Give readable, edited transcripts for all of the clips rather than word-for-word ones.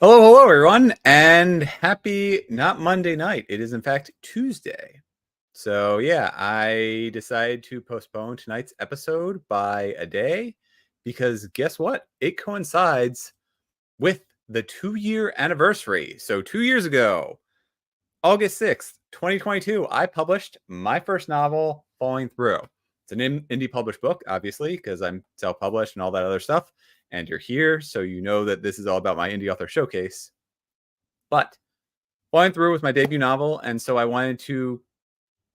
Hello, everyone, and happy not Monday night. It is, in fact, Tuesday. So, yeah, I decided to postpone tonight's episode by a day because guess what? It coincides with the 2-year anniversary. So, 2 years ago, August 6th, 2022, I published my first novel, Falling Through. It's an indie published book, obviously, because I'm self published and all that other stuff. And you're here, so you know that this is all about my indie author showcase. But Falling Through was my debut novel, and so I wanted to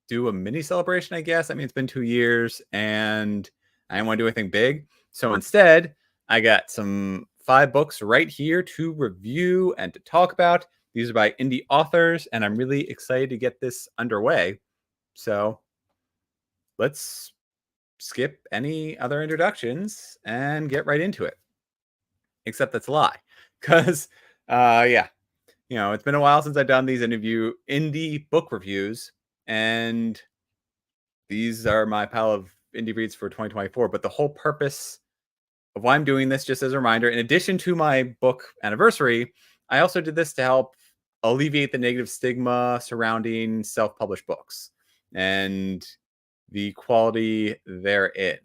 do a mini celebration, I guess. I mean, it's been 2 years, and I didn't want to do anything big. So instead, I got some 5 books right here to review and to talk about. These are by indie authors, and I'm really excited to get this underway. So let's skip any other introductions and get right into it. Except that's a lie, because yeah, it's been a while since I've done these indie book reviews, and these are my pile of indie reads for 2024. But the whole purpose of why I'm doing this, just as a reminder, in addition to my book anniversary, I also did this to help alleviate the negative stigma surrounding self-published books and the quality therein.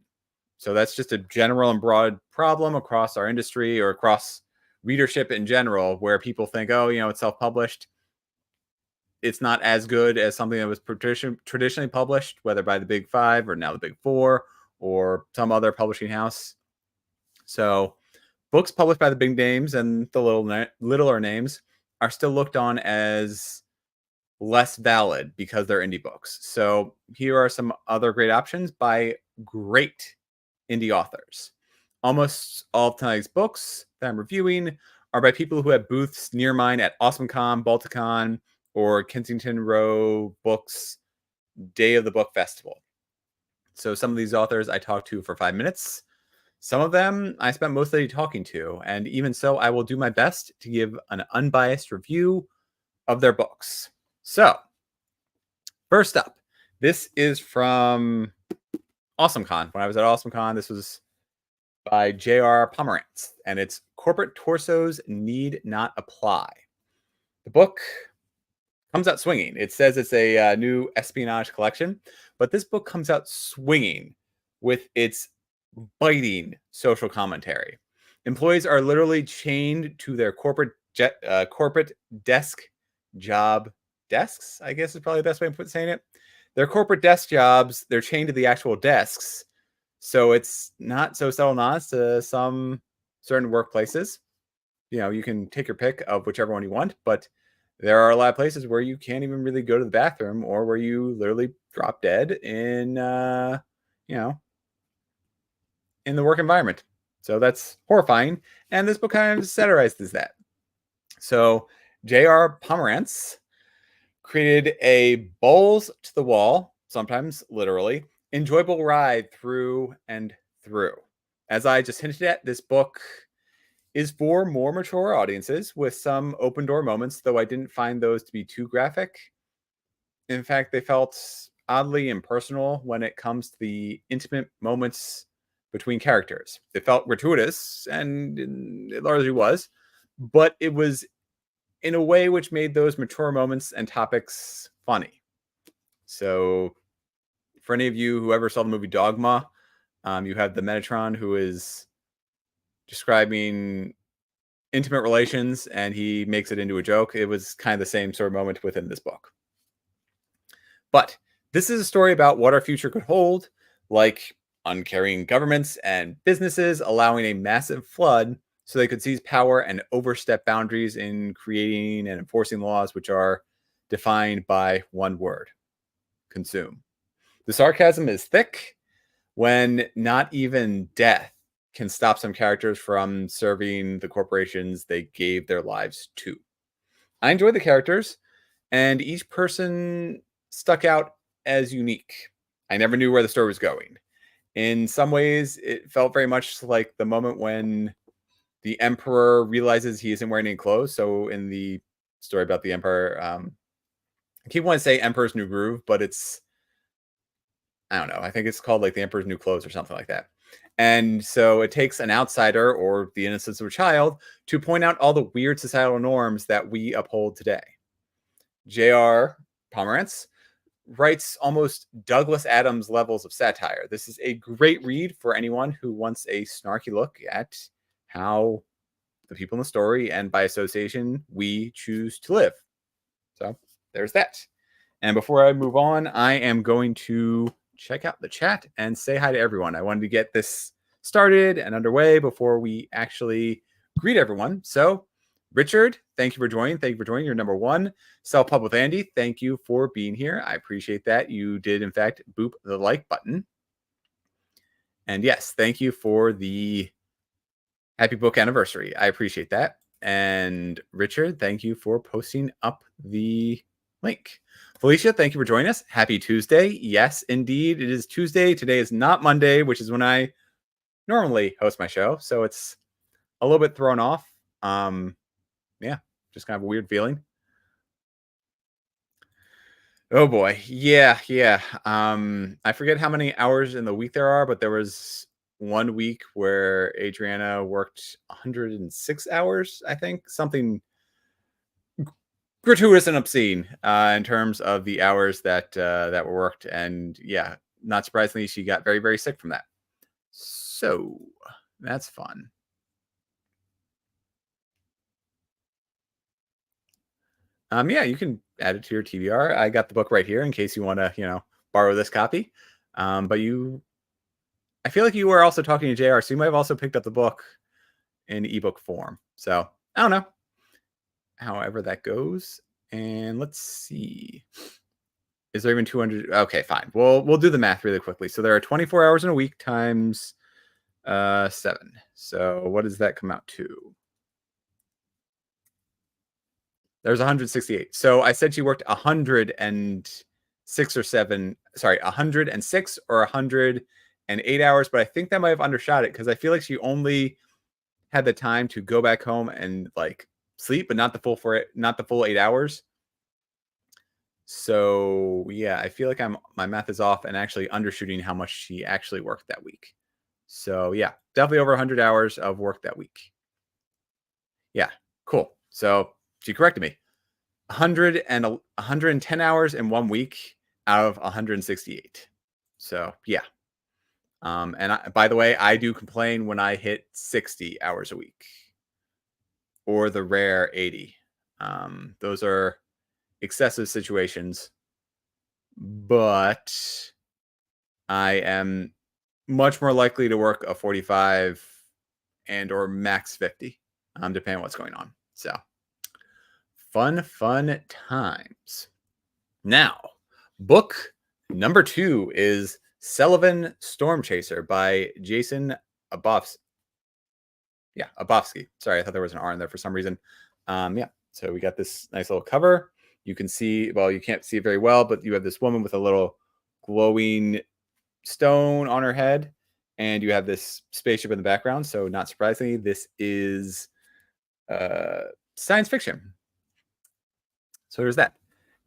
So that's just a general and broad problem across our industry or across readership in general, where people think, oh, it's self-published. It's not as good as something that was traditionally published, whether by the Big Five or now the Big Four or some other publishing house. So books published by the big names and the littler names are still looked on as less valid because they're indie books. So here are some other great options by great indie authors. Almost all of tonight's books that I'm reviewing are by people who have booths near mine at AwesomeCon, Balticon, or Kensington Row Books Day of the Book Festival. So some of these authors I talked to for 5 minutes. Some of them I spent most of the day talking to, and even so, I will do my best to give an unbiased review of their books. So, first up, this is from AwesomeCon. When I was at AwesomeCon, this was by J.R. Pomerantz, and it's Corporate Torsos Need Not Apply. The book comes out swinging. It says it's a new espionage collection, but this book comes out swinging with its biting social commentary. Employees are literally chained to their corporate desk job desks, I guess is probably the best way of saying it. Their corporate desk jobs, they're chained to the actual desks. So it's not so subtle nods to some certain workplaces. You can take your pick of whichever one you want, but there are a lot of places where you can't even really go to the bathroom, or where you literally drop dead in the work environment. So that's horrifying. And this book kind of satirizes that. So J.R. Pomerantz created a balls to the wall, sometimes literally, enjoyable ride through and through. As I just hinted at, this book is for more mature audiences with some open door moments, though I didn't find those to be too graphic. In fact, they felt oddly impersonal when it comes to the intimate moments between characters. It felt gratuitous, and it largely was, but it was in a way which made those mature moments and topics funny. So for any of you who ever saw the movie Dogma, you have the Metatron who is describing intimate relations, and he makes it into a joke. It was kind of the same sort of moment within this book. But this is a story about what our future could hold, like uncaring governments and businesses allowing a massive flood so they could seize power and overstep boundaries in creating and enforcing laws which are defined by one word: consume. The sarcasm is thick when not even death can stop some characters from serving the corporations they gave their lives to. I enjoyed the characters, and each person stuck out as unique. I never knew where the story was going. In some ways, it felt very much like the moment when the emperor realizes he isn't wearing any clothes. So in the story about the emperor, I keep wanting to say Emperor's New Groove, but I don't know. I think it's called like the Emperor's New Clothes or something like that. And so it takes an outsider or the innocence of a child to point out all the weird societal norms that we uphold today. J.R. Pomerantz writes almost Douglas Adams levels of satire. This is a great read for anyone who wants a snarky look at how the people in the story and by association we choose to live. So there's that. And before I move on, I am going to check out the chat and say hi to everyone. I wanted to get this started and underway before we actually greet everyone. So Richard, thank you for joining. Thank you for joining. You're number one. Self-Pub with Andy, thank you for being here. I appreciate that. You did, in fact, boop the like button. And yes, thank you for the happy book anniversary. I appreciate that. And Richard, thank you for posting up the link. Felicia, thank you for joining us. Happy Tuesday. Yes, indeed, it is Tuesday. Today is not Monday, which is when I normally host my show. So it's a little bit thrown off. Yeah, just kind of a weird feeling. Oh boy. Yeah. I forget how many hours in the week there are, but there was one week where Adriana worked 106 hours, I think. Something gratuitous and obscene in terms of the hours that that were worked. And yeah, not surprisingly, she got very, very sick from that. So that's fun. Yeah, you can add it to your TBR. I got the book right here in case you want to, borrow this copy. But I feel like you were also talking to JR, so you might have also picked up the book in ebook form. So I don't know. However that goes. And let's see. Is there even 200? Okay, fine. We'll do the math really quickly. So there are 24 hours in a week times 7. So what does that come out to? There's 168. So I said she worked 106 or 7. Sorry, 106 or 108 hours, but I think that might have undershot it because I feel like she only had the time to go back home and like sleep, but not the full 8 hours. So yeah, I feel like my math is off and actually undershooting how much she actually worked that week. So yeah, definitely over 100 hours of work that week. Yeah, cool. So she corrected me. 110 hours in 1 week out of 168. So yeah. And by the way, I do complain when I hit 60 hours a week or the rare 80. Those are excessive situations, but I am much more likely to work a 45 and or max 50, depending on what's going on. So fun times. Now, book number 2 is Sullivan Storm Chaser by Jason Abofsky. Yeah, Abofsky. Sorry, I thought there was an R in there for some reason. Yeah, so we got this nice little cover. You can see, well, you can't see it very well, but you have this woman with a little glowing stone on her head, and you have this spaceship in the background. So not surprisingly, this is science fiction. So there's that.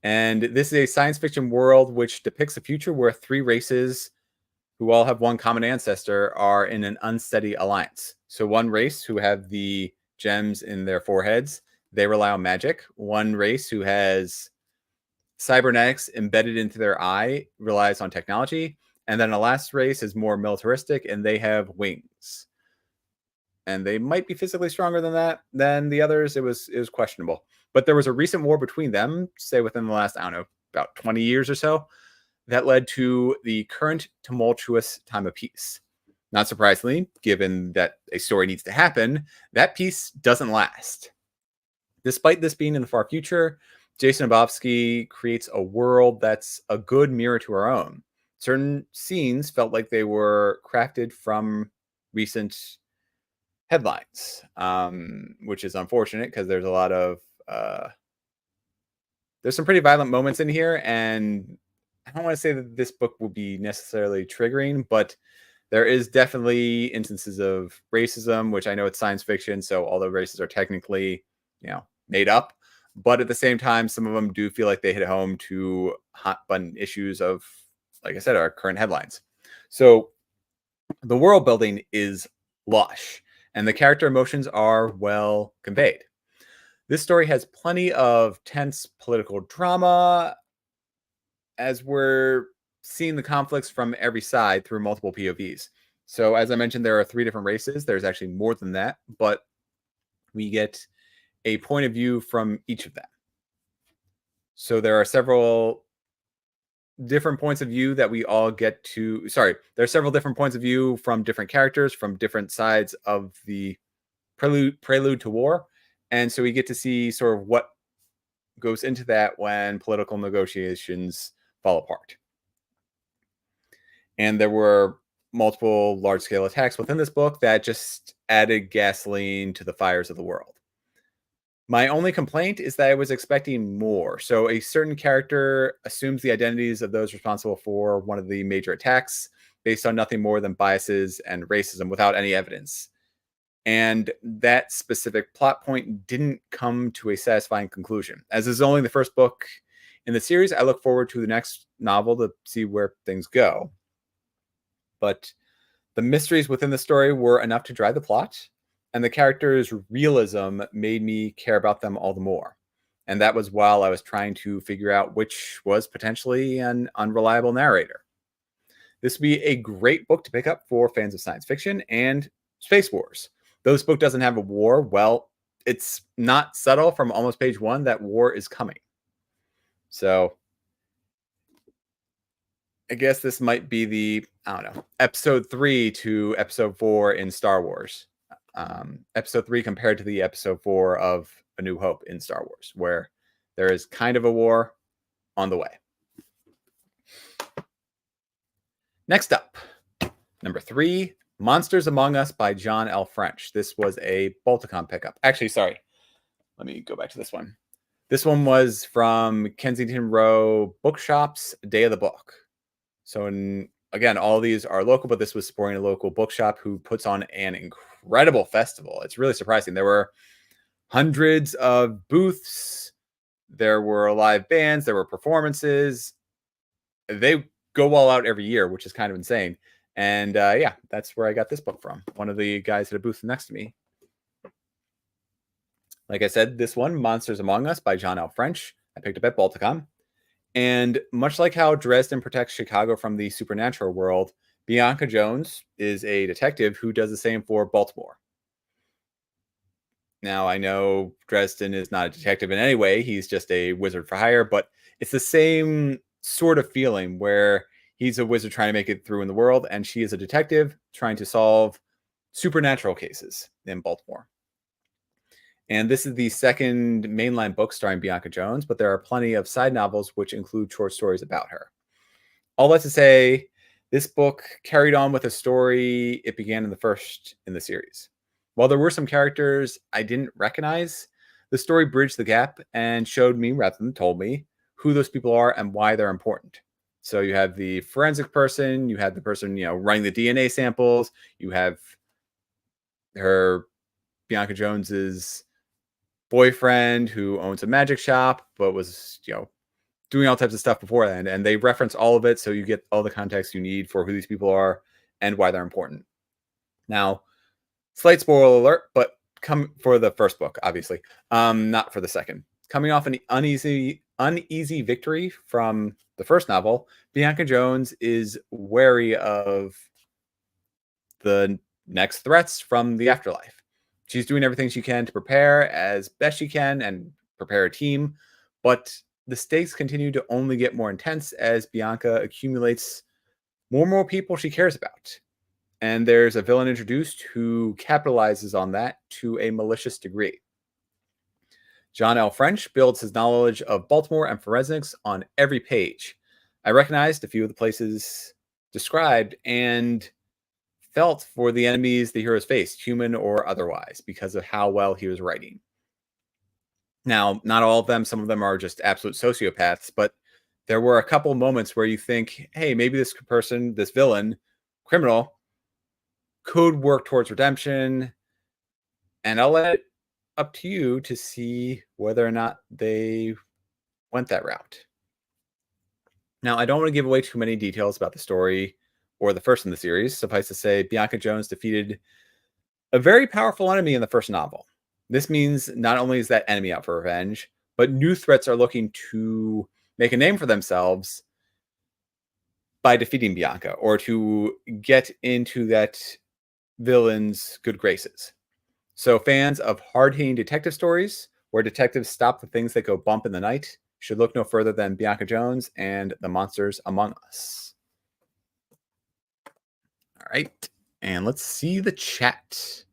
And this is a science fiction world which depicts a future where 3 races who all have one common ancestor are in an unsteady alliance. So one race who have the gems in their foreheads, they rely on magic. One race who has cybernetics embedded into their eye relies on technology. And then the last race is more militaristic and they have wings. And they might be physically stronger than the others. It was questionable. But there was a recent war between them, say within the last, I don't know, about 20 years or so, that led to the current tumultuous time of peace. Not surprisingly, given that a story needs to happen, that peace doesn't last. Despite this being in the far future, Jason Abofsky creates a world that's a good mirror to our own. Certain scenes felt like they were crafted from recent headlines, which is unfortunate because there's a lot of there's some pretty violent moments in here, and I don't want to say that this book will be necessarily triggering, but there is definitely instances of racism, which I know it's science fiction, so all the races are technically, made up. But at the same time, some of them do feel like they hit home to hot button issues of, like I said, our current headlines. So The world building is lush, and the character emotions are well conveyed. This story has plenty of tense political drama as we're seeing the conflicts from every side through multiple POVs. So, as I mentioned, there are 3 different races. There's actually more than that, but we get a point of view from each of them. So, there are several different points of view that we all get to. Sorry, there are several different points of view from different characters from different sides of the prelude to war. And so we get to see sort of what goes into that when political negotiations fall apart. And there were multiple large scale attacks within this book that just added gasoline to the fires of the world. My only complaint is that I was expecting more. So, a certain character assumes the identities of those responsible for one of the major attacks based on nothing more than biases and racism without any evidence. And that specific plot point didn't come to a satisfying conclusion. As this is only the first book in the series, I look forward to the next novel to see where things go. But the mysteries within the story were enough to drive the plot, and the characters' realism made me care about them all the more. And that was while I was trying to figure out which was potentially an unreliable narrator. This would be a great book to pick up for fans of science fiction and space wars. Though this book doesn't have a war, well, it's not subtle from almost page 1 that war is coming. So I guess this might be the, I don't know, episode 3 to episode 4 in Star Wars. Episode 3 compared to the episode 4 of A New Hope in Star Wars, where there is kind of a war on the way. Next up, number 3, Monsters Among Us by John L. French. This was a Balticon pickup. Actually, sorry. Let me go back to this one. This one was from Kensington Row Bookshop's Day of the Book. So, again, all these are local, but this was supporting a local bookshop who puts on an incredible festival. It's really surprising. There were hundreds of booths. There were live bands. There were performances. They go all out every year, which is kind of insane. And yeah, that's where I got this book from. One of the guys at a booth next to me. Like I said, this one, Monsters Among Us by John L. French, I picked up at Balticon. And much like how Dresden protects Chicago from the supernatural world, Bianca Jones is a detective who does the same for Baltimore. Now, I know Dresden is not a detective in any way. He's just a wizard for hire, but it's the same sort of feeling where he's a wizard trying to make it through in the world, and she is a detective trying to solve supernatural cases in Baltimore. And this is the second mainline book starring Bianca Jones, but there are plenty of side novels which include short stories about her. All that to say, this book carried on with a story it began in the first in the series. While there were some characters I didn't recognize, the story bridged the gap and showed me, rather than told me, who those people are and why they're important. So you have the forensic person, you have the person, running the DNA samples, you have her, Bianca Jones's boyfriend who owns a magic shop, but was, doing all types of stuff before then. And they reference all of it. So you get all the context you need for who these people are and why they're important. Now, slight spoiler alert, but come for the first book, obviously, not for the second. Coming off an uneasy victory from the first novel, Bianca Jones is wary of the next threats from the afterlife. She's doing everything she can to prepare as best she can and prepare a team, but the stakes continue to only get more intense as Bianca accumulates more and more people she cares about. And there's a villain introduced who capitalizes on that to a malicious degree. John L. French builds his knowledge of Baltimore and forensics on every page. I recognized a few of the places described and felt for the enemies the heroes faced, human or otherwise, because of how well he was writing. Now, not all of them, some of them are just absolute sociopaths, but there were a couple moments where you think, hey, maybe this person, this villain, criminal, could work towards redemption. And I'll let it up to you to see whether or not they went that route. Now, I don't want to give away too many details about the story or the first in the series. Suffice to say, Bianca Jones defeated a very powerful enemy in the first novel. This means not only is that enemy out for revenge, but new threats are looking to make a name for themselves by defeating Bianca, or to get into that villain's good graces. So fans of hard-hitting detective stories where detectives stop the things that go bump in the night should look no further than Bianca Jones and the Monsters Among Us. All right, and let's see the chat.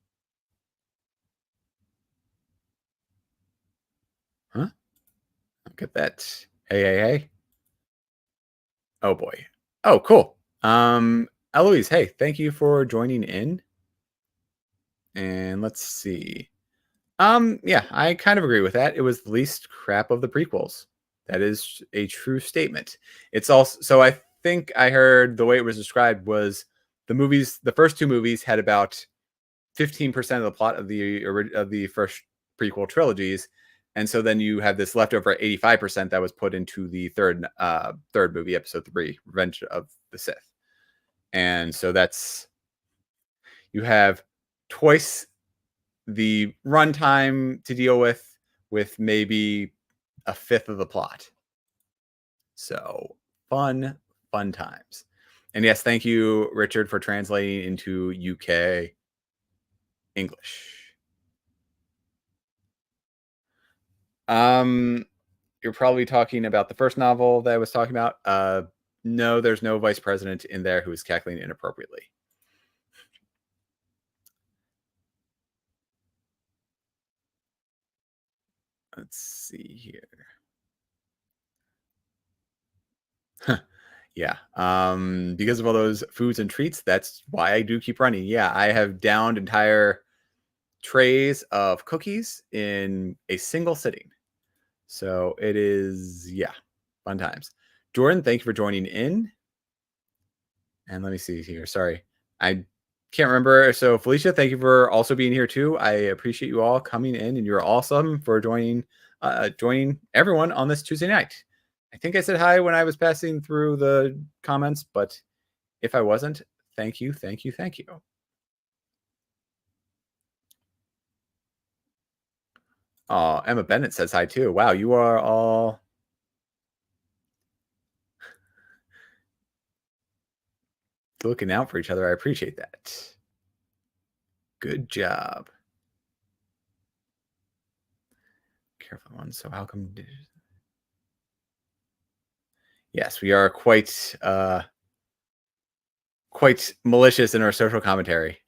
Huh? Look at that. Hey. Oh boy. Oh, cool. Eloise, hey, thank you for joining in. And let's see. Yeah, I kind of agree with that. It was the least crap of the prequels. That is a true statement. It's also, so I think I heard the way it was described was the first two movies had about 15% of the plot of the first prequel trilogies, and so then you have this leftover 85% that was put into the third movie, Episode 3, Revenge of the Sith. And so you have twice the runtime to deal with maybe a fifth of the plot. So fun times. And yes, thank you, Richard, for translating into UK English. You're probably talking about the first novel that I was talking about. No, there's no vice president in there who is cackling inappropriately. Let's see here. Yeah. Because of all those foods and treats, that's why I do keep running. Yeah, I have downed entire trays of cookies in a single sitting. So it is, yeah, fun times. Jordan, thank you for joining in. And let me see here. Sorry, I can't remember. So Felicia, thank you for also being here too. I appreciate you all coming in, and you're awesome for joining everyone on this Tuesday night. I think I said hi when I was passing through the comments, but if I wasn't, thank you. Oh, Emma Bennett says hi too. Wow, you are all looking out for each other. I appreciate that. Good job. Careful one. So how come? Yes, we are quite malicious in our social commentary.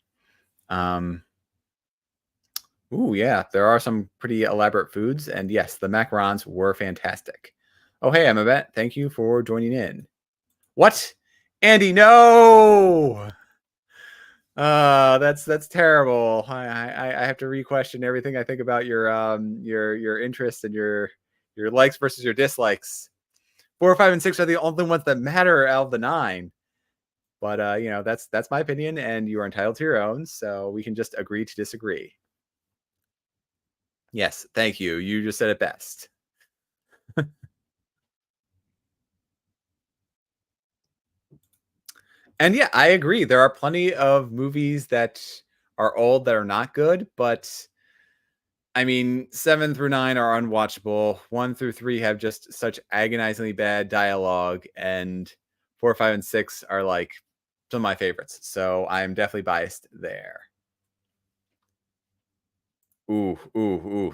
Ooh, yeah, there are some pretty elaborate foods, and yes, the macarons were fantastic. Oh, hey, I'm Yvette. Thank you for joining in. What? Andy, no! That's terrible. I have to re-question everything I think about your interests and your likes versus your dislikes. 4, 5, and 6 are the only ones that matter out of the 9. But that's my opinion, and you are entitled to your own. So we can just agree to disagree. Yes, thank you. You just said it best. And yeah, I agree. There are plenty of movies that are old that are not good, but I mean, 7 through 9 are unwatchable. 1 through 3 have just such agonizingly bad dialogue, and 4, 5, and 6 are like some of my favorites. So I'm definitely biased there. Ooh.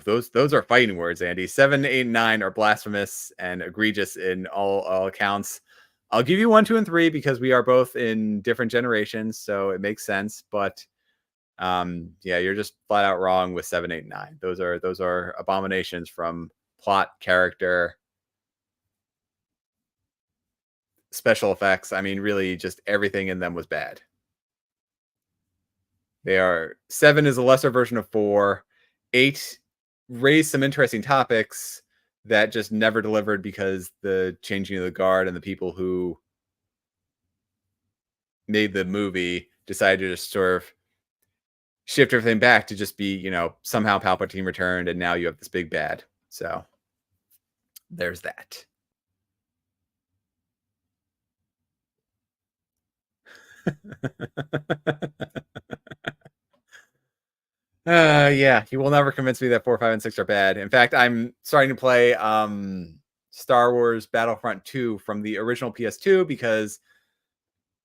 Those are fighting words, Andy. 7, 8, and 9 are blasphemous and egregious in all accounts. I'll give you 1, 2, and 3 because we are both in different generations, so it makes sense. But yeah, you're just flat out wrong with 7, 8, and 9. Those are abominations from plot, character, special effects. I mean, really, just everything in them was bad. 7 is a lesser version of 4. 8 raised some interesting topics that just never delivered because the changing of the guard and the people who made the movie decided to just sort of shift everything back to just be, somehow Palpatine returned and now you have this big bad. So there's that. Yeah, you will never convince me that 4, 5, and 6 are bad. In fact, I'm starting to play Star Wars Battlefront 2 from the original PS2 because,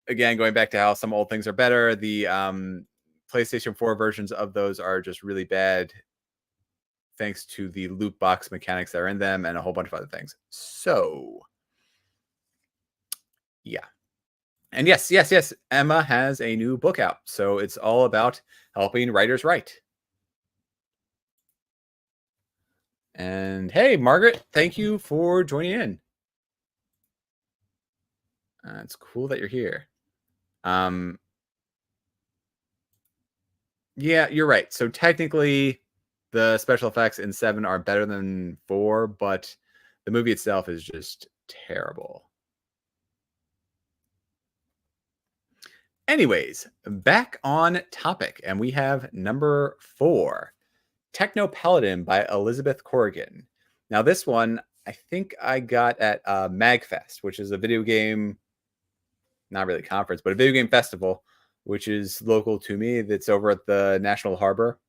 again, going back to how some old things are better, the PlayStation 4 versions of those are just really bad thanks to the loot box mechanics that are in them and a whole bunch of other things. So, yeah. And yes, Emma has a new book out. So it's all about helping writers write. And hey, Margaret, thank you for joining in. It's cool that you're here. Yeah, you're right. So technically, the special effects in 7 are better than 4, but the movie itself is just terrible. Anyways, back on topic, and we have number 4, Techno Paladin by Elizabeth Corrigan. Now, this one I think I got at MagFest, which is a video game, not really conference, but a video game festival, which is local to me. That's over at the National Harbor.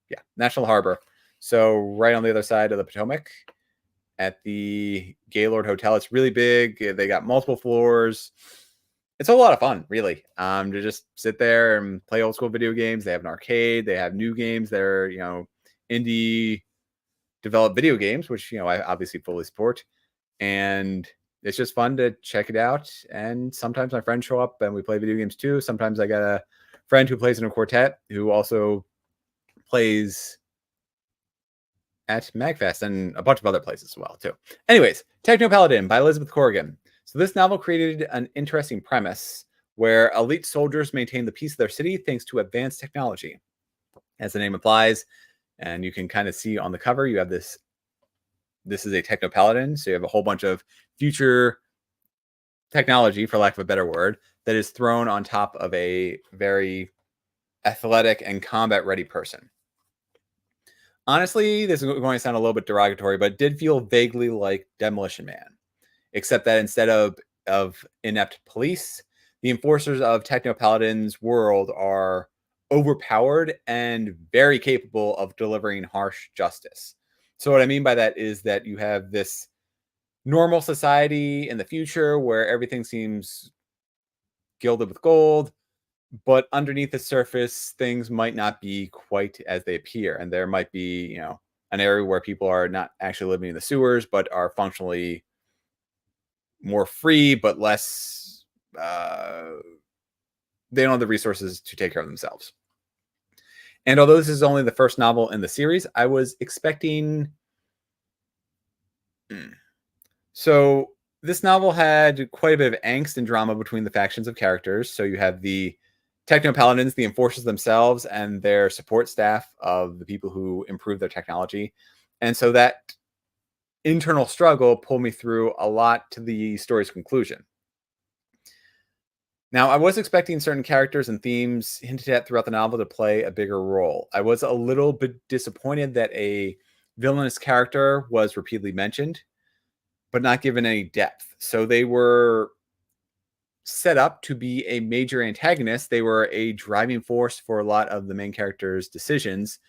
Yeah, National Harbor. So right on the other side of the Potomac at the Gaylord Hotel. It's really big. They got multiple floors. It's a lot of fun, really, to just sit there and play old school video games. They have an arcade. They have new games that are, indie developed video games, which, I obviously fully support. And it's just fun to check it out. And sometimes my friends show up and we play video games too. Sometimes I got a friend who plays in a quartet who also plays at MagFest and a bunch of other places as well too. Anyways, Techno Paladin by Elizabeth Corrigan. So this novel created an interesting premise where elite soldiers maintain the peace of their city thanks to advanced technology. As the name implies, and you can kind of see on the cover, you have this is a Techno Paladin, so you have a whole bunch of future technology, for lack of a better word, that is thrown on top of a very athletic and combat-ready person. Honestly, this is going to sound a little bit derogatory, but it did feel vaguely like Demolition Man, except that instead of inept police, the enforcers of Techno Paladin's world are overpowered and very capable of delivering harsh justice. So what I mean by that is that you have this normal society in the future where everything seems gilded with gold, but underneath the surface, things might not be quite as they appear. And there might be, an area where people are not actually living in the sewers, but are functionally more free, but less, they don't have the resources to take care of themselves. And although this is only the first novel in the series, I was expecting. So this novel had quite a bit of angst and drama between the factions of characters. So you have the Techno Paladins, the enforcers themselves, and their support staff of the people who improve their technology. And so that internal struggle pulled me through a lot to the story's conclusion. Now, I was expecting certain characters and themes hinted at throughout the novel to play a bigger role. I was a little bit disappointed that a villainous character was repeatedly mentioned, but not given any depth. So they were set up to be a major antagonist. They were a driving force for a lot of the main characters' decisions.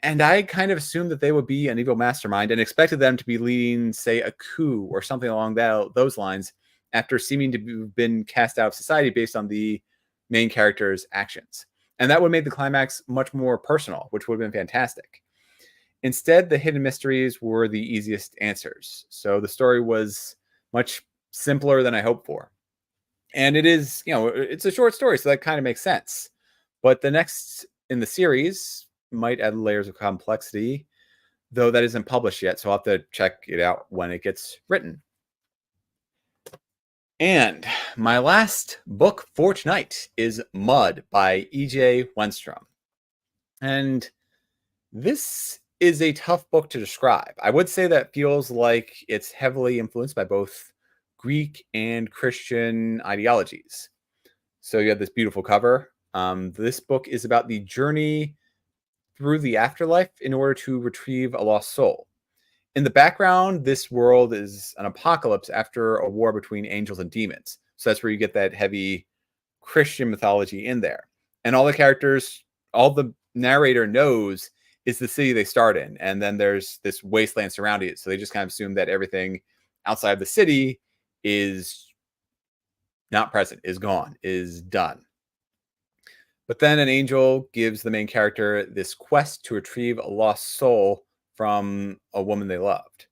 And I kind of assumed that they would be an evil mastermind and expected them to be leading, say, a coup or something along those lines after seeming to have been cast out of society based on the main character's actions. And that would make the climax much more personal, which would have been fantastic. Instead, the hidden mysteries were the easiest answers. So the story was much simpler than I hoped for. And it is, it's a short story, so that kind of makes sense. But the next in the series might add layers of complexity, though that isn't published yet. So I'll have to check it out when it gets written. And my last book for tonight is Mud by E.J. Wenstrom. And this is a tough book to describe. I would say that feels like it's heavily influenced by both Greek and Christian ideologies. So you have this beautiful cover. This book is about the journey through the afterlife in order to retrieve a lost soul. In the background, this world is an apocalypse after a war between angels and demons. So that's where you get that heavy Christian mythology in there. And all the characters, all the narrator knows is the city they start in. And then there's this wasteland surrounding it. So they just kind of assume that everything outside of the city is not present, is gone, is done. But then an angel gives the main character this quest to retrieve a lost soul from a woman they loved.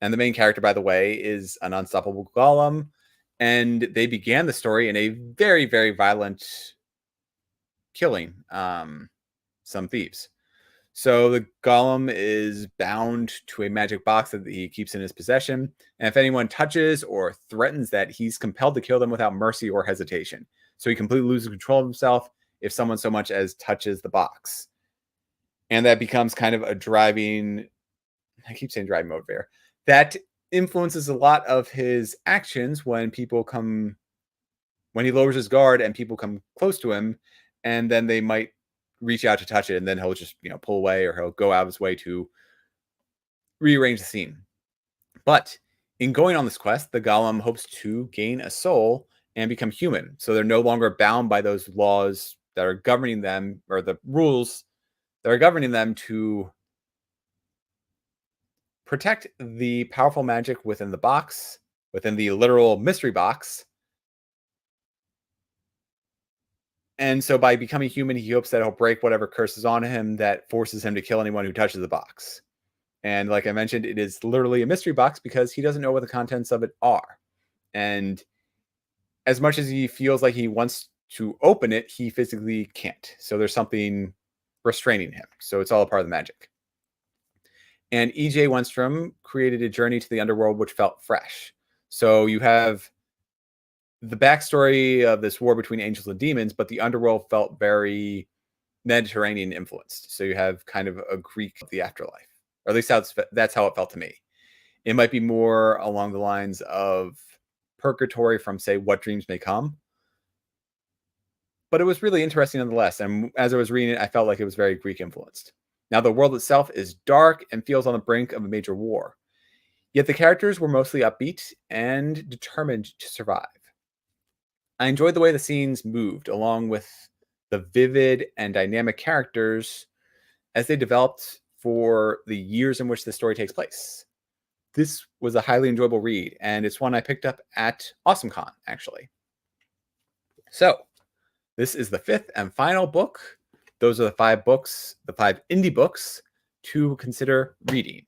And the main character, by the way, is an unstoppable golem. And they began the story in a very, very violent killing some thieves. So the golem is bound to a magic box that he keeps in his possession. And if anyone touches or threatens that, he's compelled to kill them without mercy or hesitation. So he completely loses control of himself if someone so much as touches the box. And that becomes kind of a driving, I keep saying driving motivator, that influences a lot of his actions when he lowers his guard and people come close to him, and then they might reach out to touch it, and then he'll just, pull away, or he'll go out of his way to rearrange the scene. But in going on this quest, the golem hopes to gain a soul and become human. So they're no longer bound by those laws that are governing them, or the rules that are governing them, to protect the powerful magic within the box, within the literal mystery box. And so by becoming human, he hopes that he'll break whatever curse is on him that forces him to kill anyone who touches the box. And like I mentioned, it is literally a mystery box because he doesn't know what the contents of it are. And as much as he feels like he wants to open it, he physically can't. So there's something restraining him. So it's all a part of the magic. And E.J. Wenstrom created a journey to the underworld which felt fresh. So you have the backstory of this war between angels and demons, but the underworld felt very Mediterranean influenced. So you have kind of a Greek of the afterlife, or at least that's how it felt to me. It might be more along the lines of purgatory from, say, What Dreams May Come. But it was really interesting nonetheless. And as I was reading it, I felt like it was very Greek influenced. Now, the world itself is dark and feels on the brink of a major war. Yet the characters were mostly upbeat and determined to survive. I enjoyed the way the scenes moved, along with the vivid and dynamic characters as they developed for the years in which the story takes place. This was a highly enjoyable read, and it's one I picked up at AwesomeCon, actually. So, this is the fifth and final book. Those are the 5 books, the 5 indie books to consider reading.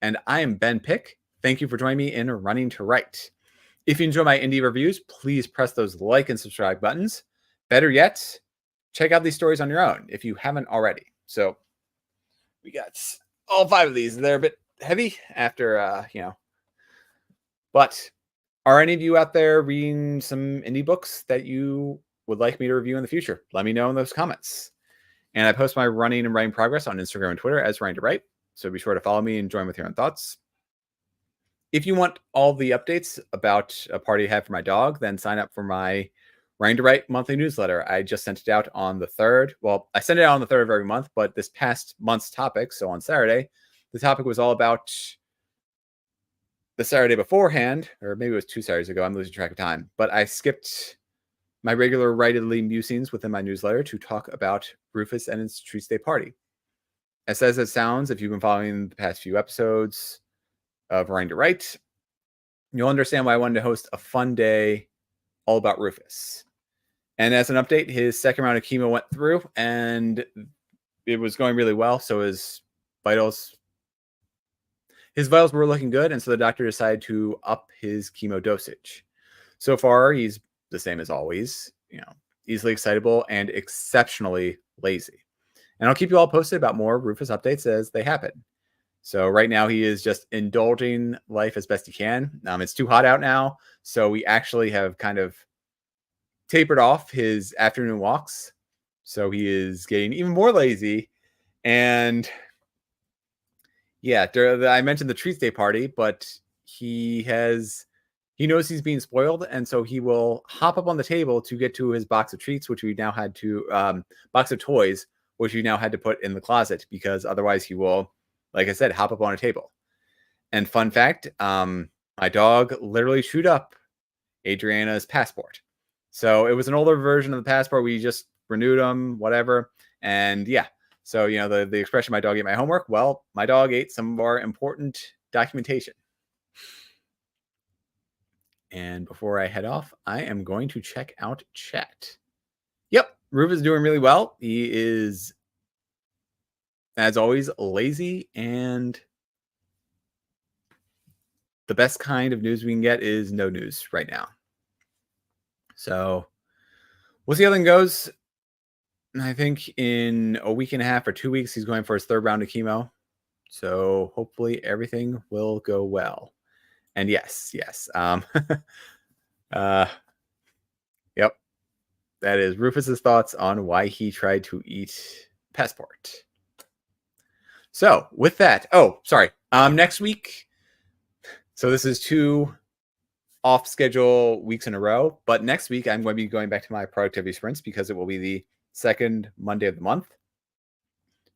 And I am Ben Pick. Thank you for joining me in Running to Write. If you enjoy my indie reviews, please press those like and subscribe buttons. Better yet, check out these stories on your own if you haven't already. So we got all 5 of these. They're a bit heavy after, But are any of you out there reading some indie books that you would like me to review in the future? Let me know in those comments. And I post my running and writing progress on Instagram and Twitter as Running to Write. So be sure to follow me and join with your own thoughts. If you want all the updates about a party I had for my dog, then sign up for my Running to Write monthly newsletter. I just sent it out on the 3rd. Well, I send it out on the 3rd of every month, but this past month's topic, so on Saturday, the topic was all about the Saturday beforehand, or maybe it was 2 Saturdays ago. I'm losing track of time. But I skipped my regular writedly musings within my newsletter to talk about Rufus and his Treats Day party. As it sounds, if you've been following the past few episodes of Running to Write, you'll understand why I wanted to host a fun day all about Rufus. And as an update, his second round of chemo went through, and it was going really well. So his vitals were looking good, and so the doctor decided to up his chemo dosage. So far, he's the same as always, easily excitable and exceptionally lazy. And I'll keep you all posted about more Rufus updates as they happen. So right now he is just indulging life as best he can. It's too hot out now, so we actually have kind of tapered off his afternoon walks. So he is getting even more lazy. And yeah, I mentioned the Treats Day party, but he knows he's being spoiled, and so he will hop up on the table to get to his box of treats, which we now had to box of toys, which we now had to put in the closet, because otherwise he will, like I said, hop up on a table. And fun fact, my dog literally chewed up Adriana's passport. So it was an older version of the passport. We just renewed them, whatever. And yeah, so, the expression, my dog ate my homework. Well, my dog ate some of our important documentation. And before I head off, I am going to check out chat. Yep, Rube is doing really well. He is, as always, lazy, and the best kind of news we can get is no news right now. So we'll see how that goes. I think in a week and a half or 2 weeks, he's going for his 3rd round of chemo. So hopefully everything will go well. And yes. Yep. That is Rufus's thoughts on why he tried to eat passport. So with that, sorry. Next week. So this is 2 off schedule weeks in a row, but next week I'm going to be going back to my productivity sprints because it will be the 2nd Monday of the month.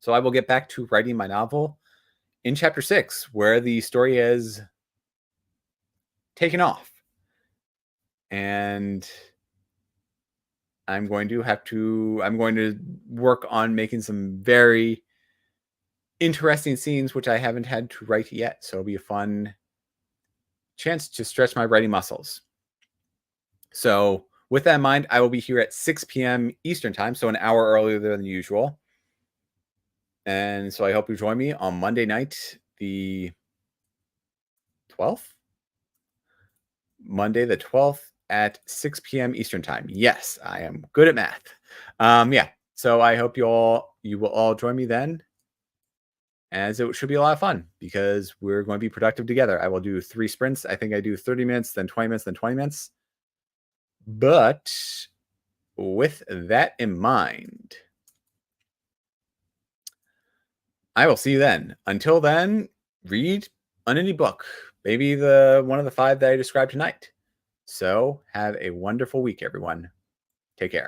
So I will get back to writing my novel in chapter 6, where the story has taken off. And I'm going to work on making some very interesting scenes, which I haven't had to write yet. So it'll be a fun chance to stretch my writing muscles. So with that in mind, I will be here at 6 p.m. Eastern time, so an hour earlier than usual. And so I hope you join me on Monday night, the 12th? Monday the 12th at 6 p.m. Eastern time. Yes, I am good at math. Yeah, so I hope you will all join me then, as it should be a lot of fun because we're going to be productive together. I will do 3 sprints. I think I do 30 minutes, then 20 minutes, then 20 minutes. But with that in mind, I will see you then. Until then, read an indie book, maybe one of the 5 that I described tonight. So have a wonderful week, everyone. Take care.